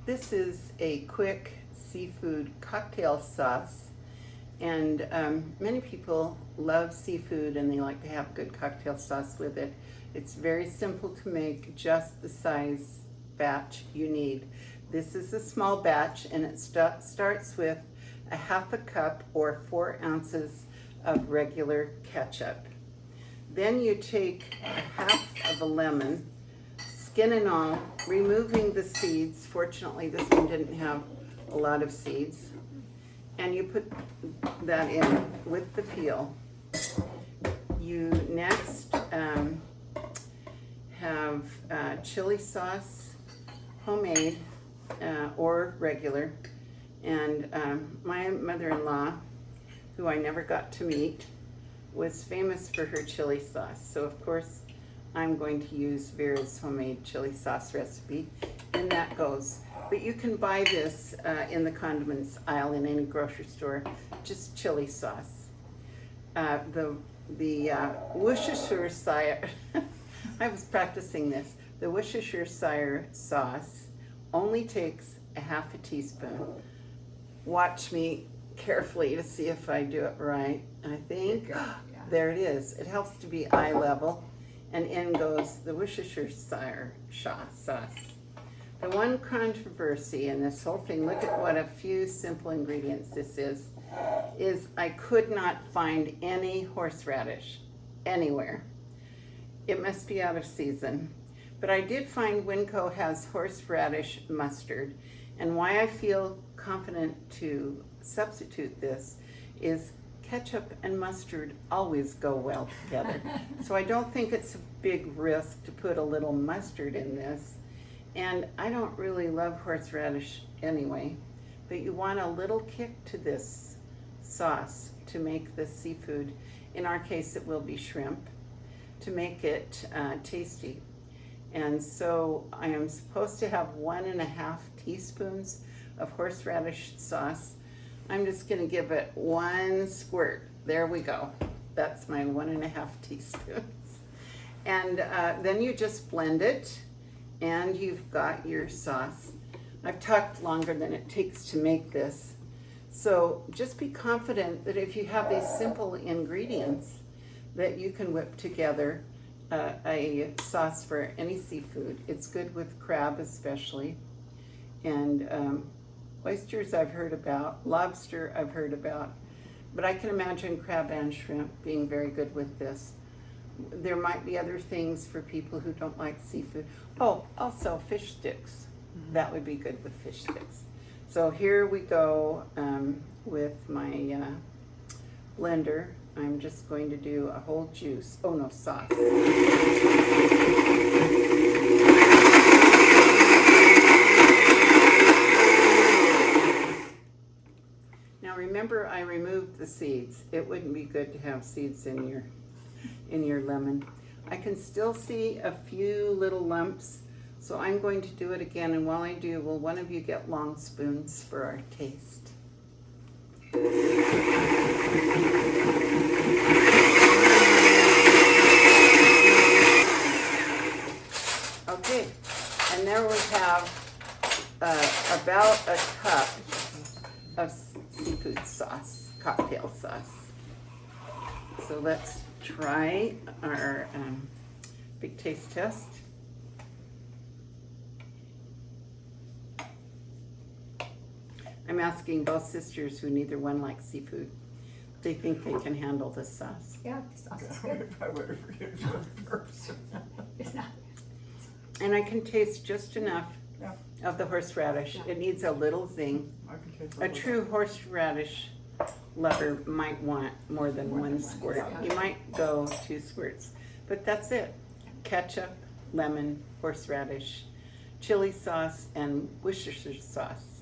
This is a quick seafood cocktail sauce, and many people love seafood and they like to have good cocktail sauce with it. It's very simple to make, just the size batch you need. This is a small batch, and it starts with a half a cup or 4 ounces of regular ketchup. Then you take a half of a lemon, skin and all, removing the seeds. Fortunately, this one didn't have a lot of seeds. And you put that in with the peel. You next have chili sauce, homemade or regular. And my mother-in-law, who I never got to meet, was famous for her chili sauce. So of course, I'm going to use Vera's homemade chili sauce recipe, and that goes. But you can buy this in the condiments aisle in any grocery store, just chili sauce. The Worcestershire, I was practicing this. The Worcestershire sauce only takes a half a teaspoon. Watch me carefully to see if I do it right. I think, there it is. It helps to be eye level. And in goes the Worcestershire sauce. The one controversy in this whole thing, look at what a few simple ingredients this is I could not find any horseradish anywhere. It must be out of season. But I did find Winco has horseradish mustard, and why I feel confident to substitute this is ketchup and mustard always go well together. So I don't think it's a big risk to put a little mustard in this. And I don't really love horseradish anyway, but you want a little kick to this sauce to make the seafood, in our case it will be shrimp, to make it tasty. And so I am supposed to have 1.5 teaspoons of horseradish sauce. I'm just gonna give it 1 squirt. There we go. That's my 1.5 teaspoons. And then you just blend it, and you've got your sauce. I've talked longer than it takes to make this. So just be confident that if you have these simple ingredients, that you can whip together a sauce for any seafood. It's good with crab especially. And oysters I've heard about, lobster I've heard about, but I can imagine crab and shrimp being very good with this. There might be other things for people who don't like seafood. Oh, also fish sticks. That would be good with fish sticks. So here we go with my blender. I'm just going to do a whole juice. Oh no, sauce. Now remember, I removed the seeds. It wouldn't be good to have seeds in your lemon. I can still see a few little lumps, so I'm going to do it again. And while I do, will one of you get long spoons for our taste? Okay, and there we have about a cup of seafood sauce, cocktail sauce. So let's try our big taste test. I'm asking both sisters who neither one likes seafood. They think they can handle this sauce. Yeah, the sauce is good. I would have forgiven you first. It's not. And I can taste just enough Yeah. of the horseradish. Yeah. It needs a little zing. I can taste A true horseradish lover might want more than 1 squirt. You might go 2 squirts, but that's it. Ketchup, lemon, horseradish, chili sauce, and Worcestershire sauce.